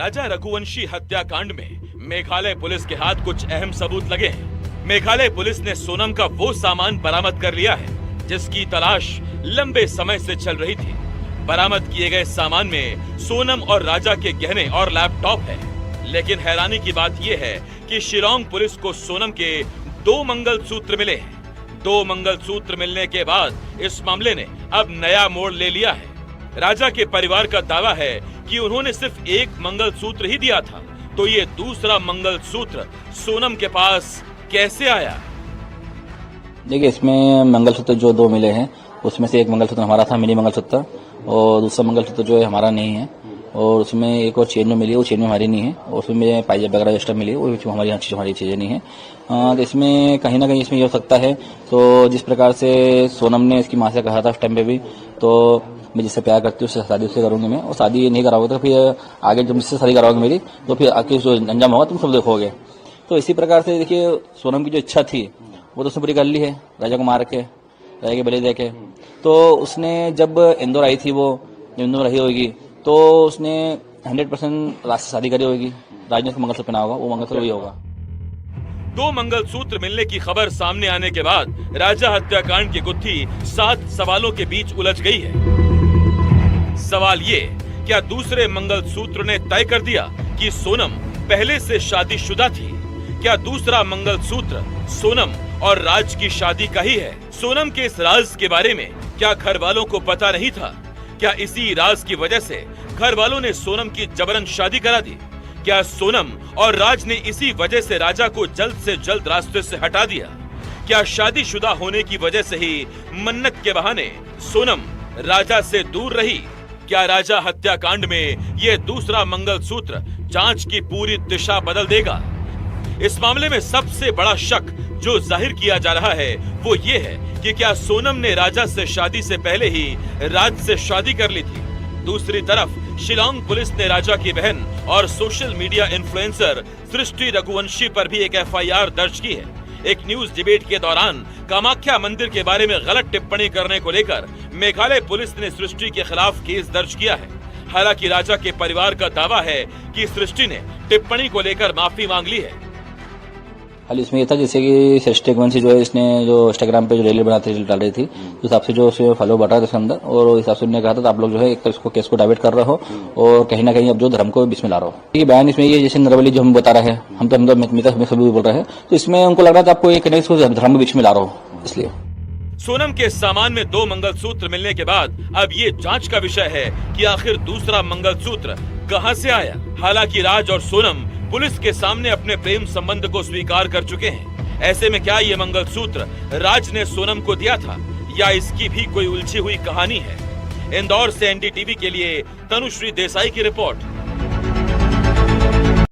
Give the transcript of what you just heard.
राजा रघुवंशी हत्याकांड में मेघालय पुलिस के हाथ कुछ अहम सबूत लगे हैं। मेघालय पुलिस ने सोनम का वो सामान बरामद कर लिया है जिसकी तलाश लंबे समय से चल रही थी। बरामद किए गए सामान में सोनम और राजा के गहने और लैपटॉप है। लेकिन हैरानी की बात यह है कि शिलांग पुलिस को सोनम के 2 मंगलसूत्र मिले हैं। 2 मंगलसूत्र मिलने के बाद इस मामले ने अब नया मोड़ ले लिया है। राजा के परिवार का दावा है कि उन्होंने सिर्फ 1 मंगलसूत्र ही दिया था, तो ये दूसरा मंगलसूत्र सोनम के पास कैसे आया? देखिए, इसमें मंगलसूत्र जो 2 मिले हैं उसमें से एक मंगलसूत्र हमारा था, मिनी मंगलसूत्र, और दूसरा मंगलसूत्र जो है हमारा नहीं है। और उसमें एक और चेन में मिली है, वो चेन में हमारी नहीं है। और उसमें पाइजेब वगैरह एक्स्ट्रा मिली है, वो हमारी चीजें नहीं है। तो इसमें कहीं ना कहीं इसमें ये हो सकता है, तो जिस प्रकार से सोनम ने इसकी माँ से कहा था उस टाइम पे भी, तो मैं जिससे प्यार करती हूँ उससे शादी उससे करूंगी मैं, और शादी नहीं कराओगे तो फिर आगे जब मुझसे शादी कराओगे मेरी, तो फिर आगे जो अंजाम होगा तुम सब देखोगे। तो इसी प्रकार से देखिए, सोनम की जो इच्छा थी वो तो उसने पूरी कर ली है, राजा को मार के, राजा के बलि दे के। तो उसने जब इंदौर आई थी, वो इंदौर रही होगी, तो उसने 100% राज से शादी करी होगी। राज ने उसको मंगलसूत्र पहना होगा, वो मंगलसूत्र वही होगा। 2 मंगलसूत्र मिलने की खबर सामने आने के बाद राजा हत्याकांड की गुत्थी 7 सवालों के बीच उलझ गई है। सवाल ये, क्या दूसरे मंगलसूत्र ने तय कर दिया कि सोनम पहले से शादीशुदा थी? क्या दूसरा मंगलसूत्र सोनम और राज की शादी का ही है? सोनम के इस राज के बारे में क्या घर वालों को पता नहीं था? क्या इसी राज की वजह से घर वालों ने सोनम की जबरन शादी करा दी? क्या सोनम और राज ने इसी वजह से राजा को जल्द से जल्द रास्ते से हटा दिया? क्या शादीशुदा होने की वजह से ही मन्नत के बहाने सोनम राजा से दूर रही? क्या राजा हत्याकांड में ये दूसरा मंगलसूत्र जांच की पूरी दिशा बदल देगा? इस मामले में सबसे बड़ा शक जो जाहिर किया जा रहा है वो ये है कि क्या सोनम ने राजा से शादी से पहले ही राज से शादी कर ली थी? दूसरी तरफ शिलांग पुलिस ने राजा की बहन और सोशल मीडिया इन्फ्लुएंसर सृष्टि रघुवंशी पर भी एक FIR दर्ज की है। एक न्यूज डिबेट के दौरान कामाख्या मंदिर के बारे में गलत टिप्पणी करने को लेकर मेघालय पुलिस ने सृष्टि के खिलाफ केस दर्ज किया है। हालांकि राजा के परिवार का दावा है कि सृष्टि ने टिप्पणी को लेकर माफी मांग ली है। खाली इसमें ये था जैसे कि सृष्टि रघुवंशी जो है, इसने जो इंस्टाग्राम पे जो रील बनाती डाल रही थी, उस हिसाब से जो उसमें फॉलो बढ़ रहा था उसके अंदर, और उस हिसाब से उन्होंने कहा था आप लोग जो है एक तो इसको केस को डाइवर्ट कर रहे हो और कहीं ना कहीं अब जो धर्म को बीच में ला रहे हो। ये बयान इसमें ये जैसे नरवली जो हम बता रहे हैं, हम तो मिता सभी बोल रहे हैं, तो इसमें उनको लग रहा था आपको एक धर्म के बीच में ला रहे हो। इसलिए सोनम के सामान में 2 मंगलसूत्र मिलने के बाद अब ये जांच का विषय है कि आखिर दूसरा मंगलसूत्र कहां से आया। हालांकि राज और सोनम पुलिस के सामने अपने प्रेम संबंध को स्वीकार कर चुके हैं। ऐसे में क्या ये मंगलसूत्र राज ने सोनम को दिया था या इसकी भी कोई उलझी हुई कहानी है? इंदौर से NDTV के लिए तनुश्री देसाई की रिपोर्ट।